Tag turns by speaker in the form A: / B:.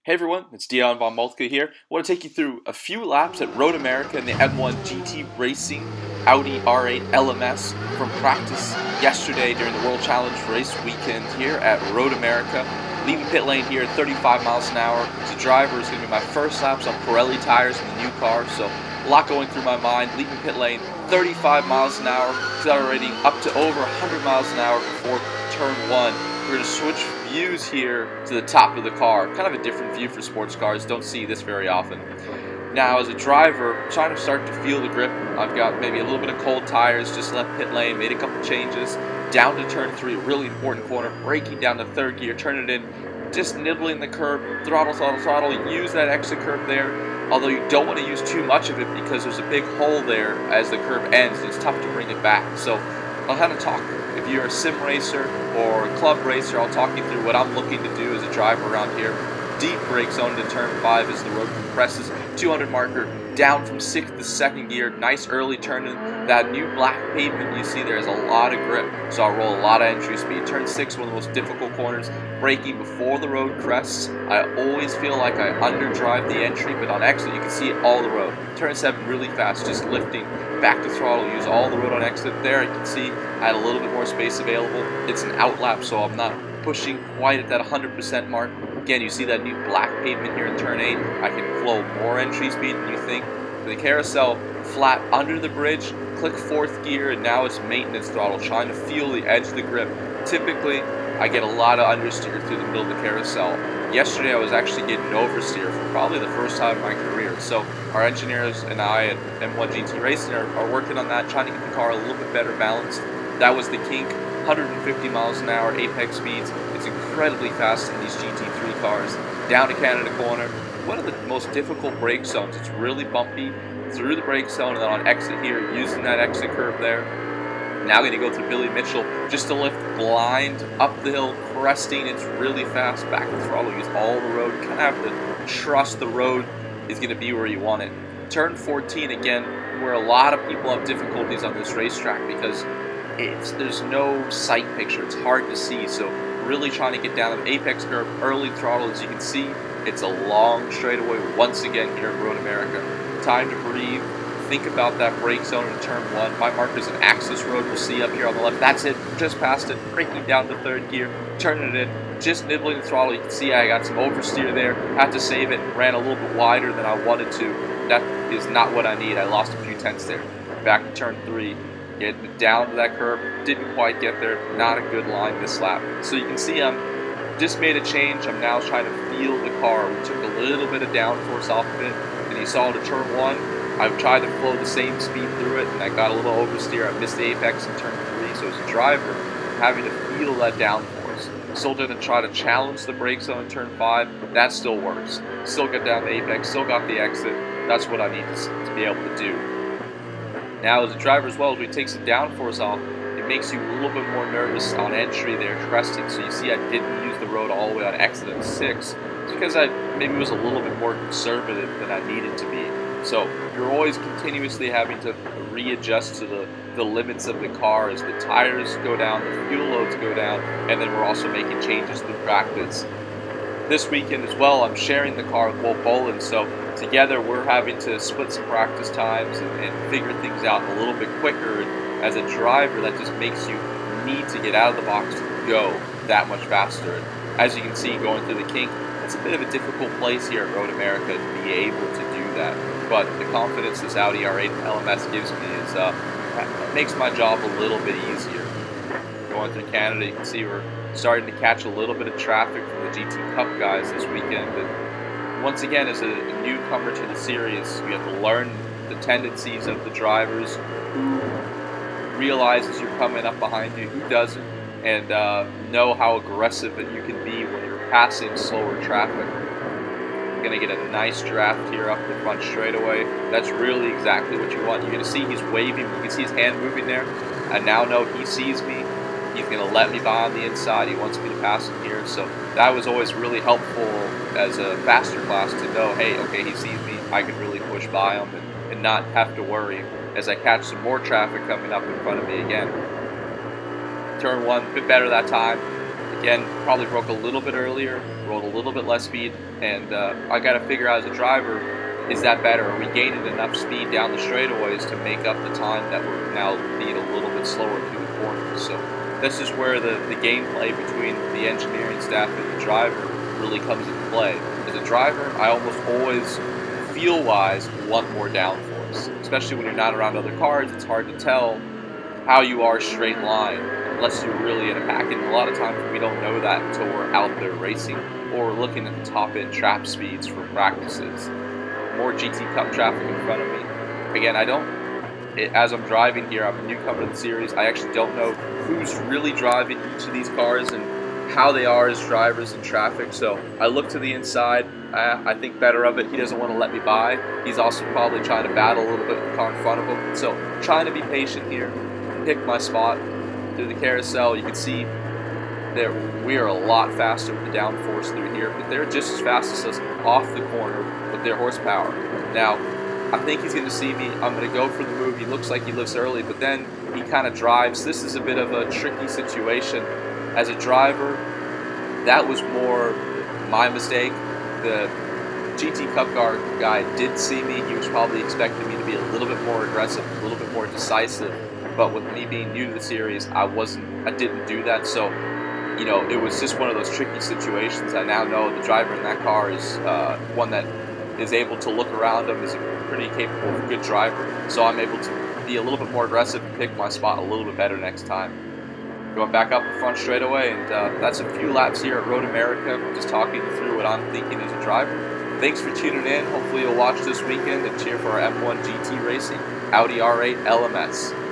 A: Hey everyone, it's Dion von Moltke here. I want to take you through a few laps at Road America in the M1 GT Racing Audi R8 LMS from practice yesterday during the World Challenge race weekend here at Road America. Leaving pit lane here at 35 miles an hour. As a driver, it's going to be my first laps on Pirelli tires in the new car, so a lot going through my mind. Leaving pit lane 35 miles an hour, accelerating up to over 100 miles an hour before turn 1. We're going to switch views here to the top of the car. Kind of a different view for sports cars. Don't see this very often. Now, as a driver, I'm trying to start to feel the grip. I've got maybe a little bit of cold tires, just left pit lane, made a couple changes. Down to turn 3, really important corner, braking down to third gear, turn it in, just nibbling the curb, throttle, throttle, throttle, use that exit curb there. Although you don't want to use too much of it because there's a big hole there as the curb ends. It's tough to bring it back. So I'll kind of talk. If you're a sim racer or a club racer, I'll talk you through what I'm looking to do as a driver around here. Deep brake zone to turn 5 as the road compresses. 200 marker down from 6th to 2nd gear. Nice early turn in. That new black pavement you see there has a lot of grip, so I'll roll a lot of entry speed. Turn 6, one of the most difficult corners. Braking before the road crests. I always feel like I underdrive the entry, but on exit you can see it all the road. Turn 7 really fast, just lifting back to throttle. Use all the road on exit. There you can see I had a little bit more space available. It's an out lap, so I'm not pushing quite at that 100% mark. Again, you see that new black pavement here in turn 8. I can flow more entry speed than you think. For the carousel, flat under the bridge, click 4th gear, and now it's maintenance throttle, trying to feel the edge of the grip. Typically, I get a lot of understeer through the middle of the carousel. Yesterday, I was actually getting oversteer for probably the first time in my career. So our engineers and I at M1 GT Racing are working on that, trying to get the car a little bit better balanced. That was the kink. 150 miles an hour apex speeds. It's incredibly fast in these GT3 cars. Down to Canada corner. One of the most difficult brake zones. It's really bumpy through the brake zone, and then on exit here, using that exit curve there. Now going to go through Billy Mitchell just to lift blind up the hill, cresting. It's really fast. Back to throttle. Use all the road. You kind of have to trust the road is going to be where you want it. Turn 14 again, where a lot of people have difficulties on this racetrack because there's no sight picture. It's hard to see, so really trying to get down to the apex curve, early throttle. As you can see, it's a long straightaway once again here at Road America. Time to breathe. Think about that brake zone in turn 1. My marker's an axis road. We'll see up here on the left. That's it. Just past it. Braking down to 3rd gear. Turning it in. Just nibbling the throttle. You can see I got some oversteer there. Had to save it. Ran a little bit wider than I wanted to. That is not what I need. I lost a few tenths there. Back to turn 3. Getting down to that curve, didn't quite get there, not a good line this lap. So you can see I'm just made a change. I'm now trying to feel the car. We took a little bit of downforce off of it, and you saw it at turn 1. I've tried to flow the same speed through it, and I got a little oversteer. I missed the apex in turn 3, so as a driver, having to feel that downforce. Still going to try to challenge the brake zone in turn 5, but that still works. Still got down the apex, still got the exit. That's what I need to be able to do. Now, as a driver as well, as we take some downforce off, it makes you a little bit more nervous on entry there, cresting. So you see I didn't use the road all the way on exit at 6. It's because I maybe was a little bit more conservative than I needed to be. So you're always continuously having to readjust to the limits of the car as the tires go down, the fuel loads go down, and then we're also making changes through practice. This weekend as well, I'm sharing the car with Wolf Bolin, so together we're having to split some practice times and figure things out a little bit quicker. And as a driver, that just makes you need to get out of the box to go that much faster. And as you can see, going through the kink, it's a bit of a difficult place here at Road America to be able to do that. But the confidence this Audi R8 LMS gives me is makes my job a little bit easier. Going through Canada, you can see we're starting to catch a little bit of traffic from the GT Cup guys this weekend. And once again, as a newcomer to the series, you have to learn the tendencies of the drivers, who realizes you're coming up behind you, who doesn't, and know how aggressive that you can be when you're passing slower traffic. You're going to get a nice draft here up the front straightaway. That's really exactly what you want. You're going to see he's waving. You can see his hand moving there. I now know he sees me. He's going to let me by on the inside. He wants me to pass him here. So that was always really helpful as a faster class to know, hey, okay, he sees me. I can really push by him and not have to worry as I catch some more traffic coming up in front of me again. Turn 1, a bit better that time. Again, probably broke a little bit earlier. rode a little bit less speed, and I got to figure out as a driver, is that better? Are we gaining enough speed down the straightaways to make up the time that we're now being a little bit slower through the corners? So this is where the gameplay between the engineering staff and the driver really comes into play. As a driver, I almost always, feel-wise, want more downforce, especially when you're not around other cars. It's hard to tell how you are straight line unless you're really in a pack, and a lot of times we don't know that until we're out there racing or we're looking at the top-end trap speeds for practices. More GT Cup traffic in front of me. Again, as I'm driving here, I'm a newcomer to the series. I actually don't know who's really driving each of these cars and how they are as drivers in traffic. So I look to the inside. I think better of it. He doesn't want to let me by. He's also probably trying to battle a little bit with the car in front of him. So trying to be patient here. Pick my spot through the carousel. You can see that we are a lot faster with the downforce through here, but they're just as fast as us off the corner with their horsepower. Now, I think he's going to see me. I'm going to go for the move. He looks like he lifts early, but then he kind of drives. This is a bit of a tricky situation. As a driver, that was more my mistake. The GT Cup car guy did see me. He was probably expecting me to be a little bit more aggressive, a little bit more decisive. But with me being new to the series, I didn't do that. So, it was just one of those tricky situations. I now know the driver in that car is one that is able to look around him, is a pretty capable, good driver. So I'm able to be a little bit more aggressive and pick my spot a little bit better next time. Going back up the front straightaway, and that's a few laps here at Road America. Just talking through what I'm thinking as a driver. Thanks for tuning in. Hopefully you'll watch this weekend and cheer for our M1 GT Racing Audi R8 LMS.